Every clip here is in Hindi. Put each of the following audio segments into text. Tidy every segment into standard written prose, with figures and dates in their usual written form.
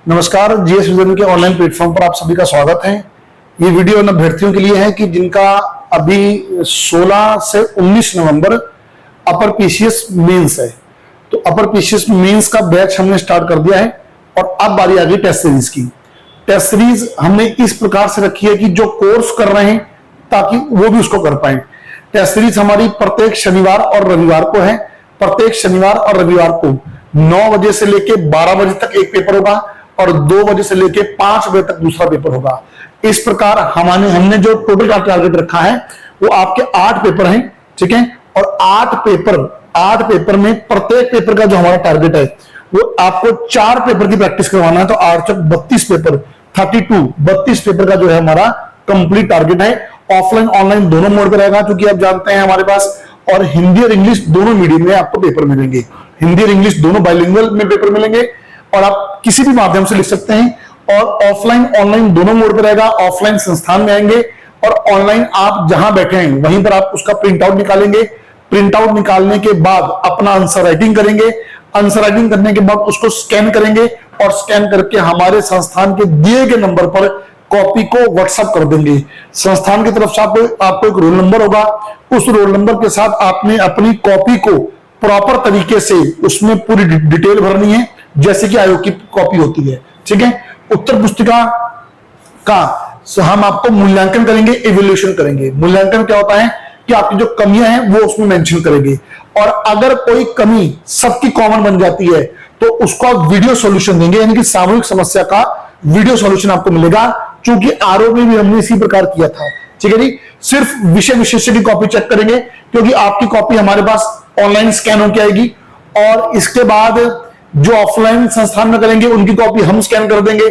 नमस्कार, जीएस विजन के ऑनलाइन प्लेटफॉर्म पर आप सभी का स्वागत है। ये वीडियो उन अभ्यर्थियों के लिए है कि जिनका अभी 16 से 19 नवंबर अपर पीसीएस मेंस है। तो अपर पीसीएस मेंस का बैच हमने स्टार्ट कर दिया है और अब बारी आ गई टेस्ट सीरीज की। टेस्ट सीरीज हमने इस प्रकार से रखी है कि जो कोर्स कर रहे हैं ताकि वो भी उसको कर पाए। टेस्ट सीरीज हमारी प्रत्येक शनिवार और रविवार को है। प्रत्येक शनिवार और रविवार को 9 बजे से लेके 12 बजे तक एक पेपर होगा और 2 बजे से लेके 5 बजे तक दूसरा पेपर होगा। इस प्रकार हमने जो टोटल का टारगेट रखा है वो आपके 8 पेपर हैं, ठीक है। और 8 पेपर में प्रत्येक पेपर का जो हमारा टारगेट है वो आपको 4 पेपर की प्रैक्टिस करवाना है। तो 8 चौक 32 पेपर, 32 पेपर का जो है हमारा कंप्लीट टारगेट है। ऑफलाइन ऑनलाइन दोनों मोड पे रहेगा, क्योंकि आप जानते हैं हमारे पास और हिंदी और इंग्लिश दोनों मीडियम में आपको पेपर मिलेंगे। हिंदी और इंग्लिश दोनों बाइलिंगुअल में पेपर मिलेंगे और आप किसी भी माध्यम से लिख सकते हैं। और ऑफलाइन ऑनलाइन दोनों मोड पे रहेगा। ऑफलाइन संस्थान में आएंगे और ऑनलाइन आप जहां बैठे हैं वहीं पर आप उसका प्रिंट आउट निकालेंगे। प्रिंट आउट निकालने के बाद अपना आंसर राइटिंग करेंगे। आंसर राइटिंग करने के बाद उसको स्कैन करेंगे और स्कैन करके हमारे संस्थान के दिए गए नंबर पर कॉपी को व्हाट्सएप कर देंगे। संस्थान की तरफ से आपको एक रोल नंबर होगा। उस रोल नंबर के साथ आपने अपनी कॉपी को प्रॉपर तरीके से उसमें पूरी डिटेल भरनी है, जैसे कि आयोग की कॉपी होती है, ठीक है। उत्तर पुस्तिका का हम आपको मूल्यांकन करेंगे, इवैल्यूएशन करेंगे। मूल्यांकन क्या होता है कि आपकी जो कमियां हैं वो उसमें मेंशन करेंगे और अगर कोई कमी सबकी कॉमन बन जाती है तो उसको आप वीडियो सॉल्यूशन देंगे, यानी कि सामूहिक समस्या का वीडियो सॉल्यूशन आपको मिलेगा। क्योंकि आरोप में भी हमने इसी प्रकार किया था, ठीक है जी। सिर्फ विषय विशेष की कॉपी चेक करेंगे, क्योंकि आपकी कॉपी हमारे पास ऑनलाइन स्कैन होकर आएगी और इसके बाद जो ऑफलाइन संस्थान में करेंगे उनकी कॉपी हम स्कैन कर देंगे।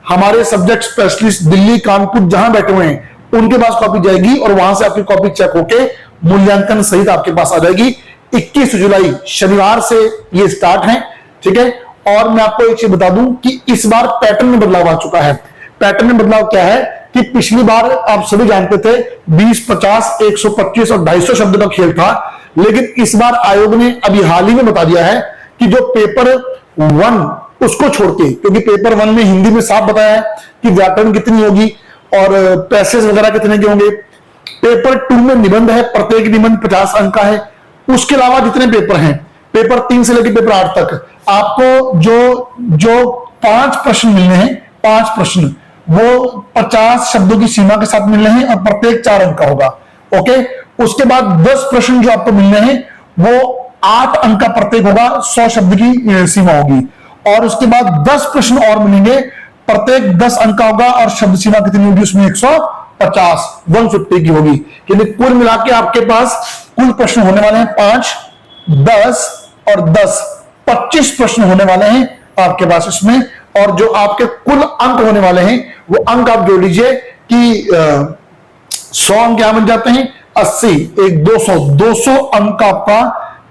हमारे सब्जेक्ट स्पेशलिस्ट दिल्ली कानपुर जहां बैठे हुए हैं उनके पास कॉपी जाएगी और वहां से आपकी कॉपी चेक होके मूल्यांकन सहित आपके पास आ जाएगी। 21 जुलाई शनिवार से ये स्टार्ट है, ठीक है। और मैं आपको एक चीज बता दूं कि इस बार पैटर्न में बदलाव आ चुका है। पैटर्न में बदलाव क्या है कि पिछली बार आप सभी जानते थे 20, 50, 125 और 250 शब्द का खेल था, लेकिन इस बार आयोग ने अभी हाल ही में बता दिया है कि जो पेपर 1 उसको छोड़ के, क्योंकि पेपर 1 में हिंदी में साफ बताया है कि व्याकरण कितनी होगी और पैसेज वगैरह कितने के होंगे। पेपर 2 में निबंध है, प्रत्येक निबंध 50 अंक का है। उसके अलावा जितने पेपर हैं, पेपर 3 से लेकर पेपर 8 तक आपको जो 5 प्रश्न मिलने हैं, 5 प्रश्न वो 50 शब्दों की सीमा के साथ मिलने हैं और प्रत्येक 4 अंक का होगा, ओके। उसके बाद 10 प्रश्न जो आपको मिलने हैं वो 8 अंक का प्रत्येक होगा, 100 शब्द की सीमा होगी। और उसके बाद 10 प्रश्न और मिलेंगे, प्रत्येक 10 अंक का होगा और शब्द सीमा कितनी होगी उसमें 150 की होगी। क्योंकि कुल मिला के आपके पास कुल प्रश्न होने वाले हैं 5, 10 और 10, 25 प्रश्न होने वाले हैं आपके पास इसमें। और जो आपके कुल अंक होने वाले हैं वो अंक आप जोड़ लीजिए कि 100 अंक क्या बन जाते हैं, 80, 200 अंक आपका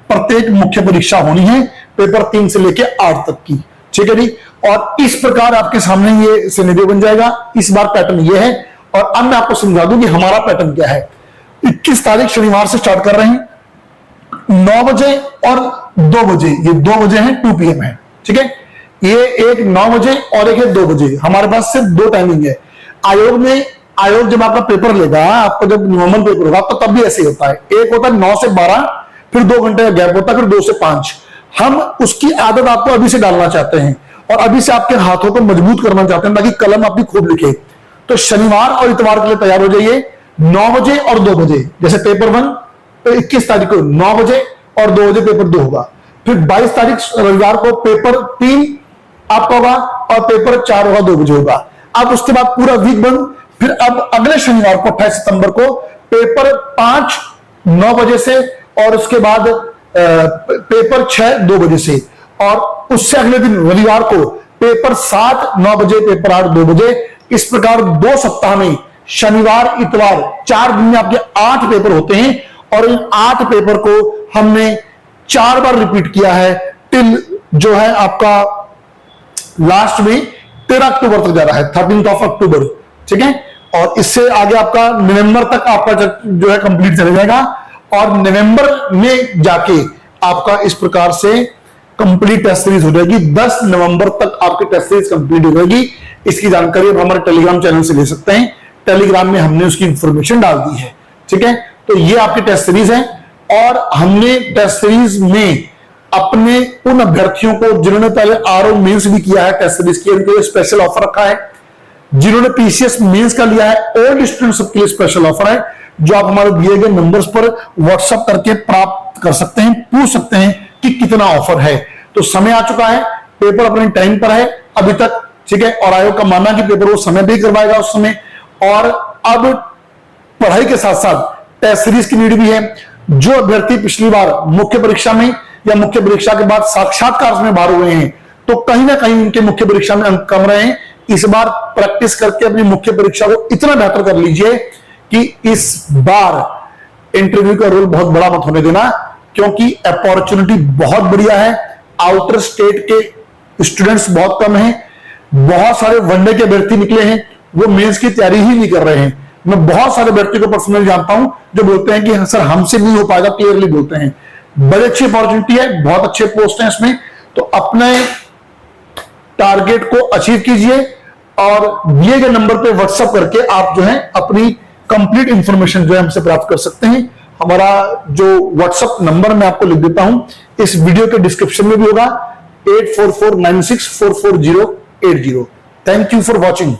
प्रत्येक मुख्य परीक्षा होनी है, पेपर 3 से लेके 8 तक की, ठीक है जी। और इस प्रकार आपके सामने ये सिनेरियो बन जाएगा। इस बार पैटर्न ये है और अब मैं आपको समझा दूं कि हमारा पैटर्न क्या है। 21 तारीख शनिवार से स्टार्ट कर रहे हैं, 9 बजे और 2 बजे, ये 2 बजे है, 2 PM है, ठीक है। ये एक 9 बजे और एक है 2 बजे, हमारे पास सिर्फ 2 टाइमिंग है। आयोग जब आपका पेपर लेगा, आपको जब नॉर्मल पेपर होगा तो तब भी ऐसे ही होता है। एक होता है 9 से 12, फिर 2 घंटे का गैप होता है, फिर 2 से 5। हम उसकी आदत आपको अभी से डालना चाहते हैं और अभी से आपके हाथों को मजबूत करना चाहते हैं ताकि कलम आपकी खूब लिखे। तो शनिवार और इतवार के लिए तैयार हो जाइए। 9 बजे और 2 बजे, जैसे पेपर 1 तो 21 तारीख को 9 बजे और 2 बजे पेपर 2 होगा। फिर 22 तारीख रविवार को पेपर 3 आपका होगा और पेपर 4 होगा, 2 बजे होगा। अब उसके बाद पूरा वीक बंद। फिर अब अगले शनिवार को 28 सितंबर को पेपर 5 9 बजे से और उसके बाद पेपर 6 2 बजे से, और उससे अगले दिन रविवार को पेपर 7 9 बजे, पेपर 8 2 बजे। इस प्रकार 2 सप्ताह में शनिवार इतवार 4 दिन में आपके 8 पेपर होते हैं और इन 8 पेपर को हमने 4 बार रिपीट किया है टिल जो है आपका लास्ट में 13 अक्टूबर तक जा रहा है, 13 अक्टूबर, ठीक है। और इससे आगे आपका नवंबर तक आपका जो है कंप्लीट चला जाएगा और नवंबर में जाके आपका इस प्रकार से कंप्लीट टेस्ट सीरीज हो जाएगी। 10 नवंबर तक आपकी टेस्ट सीरीज कंप्लीट हो जाएगी। इसकी जानकारी आप हमारे टेलीग्राम चैनल से ले सकते हैं। टेलीग्राम में हमने उसकी इंफॉर्मेशन डाल दी है। ठीक है, तो ये आपकी टेस्ट सीरीज है और हमने टेस्ट सीरीज में अपने उन अभ्यर्थियों को जिन्होंने पहले आरओ मेंस भी किया है टेस्ट सीरीज की, उनके लिए स्पेशल ऑफर रखा है। जिन्होंने पीसीएस मेंस का लिया है ओल्ड स्टूडेंट सबके लिए स्पेशल ऑफर है, जो आप हमारे दिए गए नंबर्स पर व्हाट्सएप करके प्राप्त कर सकते हैं, पूछ सकते हैं कि कितना ऑफर है। तो समय आ चुका है, पेपर अपने टाइम पर है अभी तक। ठीक है, और आयोग का मानना कि पेपर वो समय भी करवाएगा उस समय। और अब पढ़ाई के साथ साथ टेस्ट सीरीज की नीड भी है। जो अभ्यर्थी पिछली बार मुख्य परीक्षा में या मुख्य परीक्षा के बाद साक्षात्कार में बाहर हुए हैं, तो कहीं ना कहीं उनके मुख्य परीक्षा में अंक कम रहे हैं। इस बार प्रैक्टिस करके अपनी मुख्य परीक्षा को इतना बेहतर कर लीजिए कि इस बार इंटरव्यू का रोल बहुत बड़ा मत होने देना, क्योंकि अपॉर्चुनिटी बहुत बढ़िया है। आउटर स्टेट के स्टूडेंट्स बहुत कम हैं। बहुत सारे वनडे के अभ्यर्थी निकले हैं, वो मेंस की तैयारी ही नहीं कर रहे हैं। मैं बहुत सारे अभ्यर्थियों को पर्सनली जानता हूं जो बोलते हैं कि सर हमसे नहीं हो पाएगा, क्लियरली बोलते हैं। बड़ी अच्छी अपॉर्चुनिटी है, बहुत अच्छे पोस्ट हैं इसमें, तो अपने टारगेट को अचीव कीजिए और दिए गए नंबर पे व्हाट्सएप करके आप जो है अपनी कंप्लीट इंफॉर्मेशन जो है हमसे प्राप्त कर सकते हैं। हमारा जो व्हाट्सएप नंबर मैं आपको लिख देता हूं, इस वीडियो के डिस्क्रिप्शन में भी होगा, 8449644080। Thank you for watching.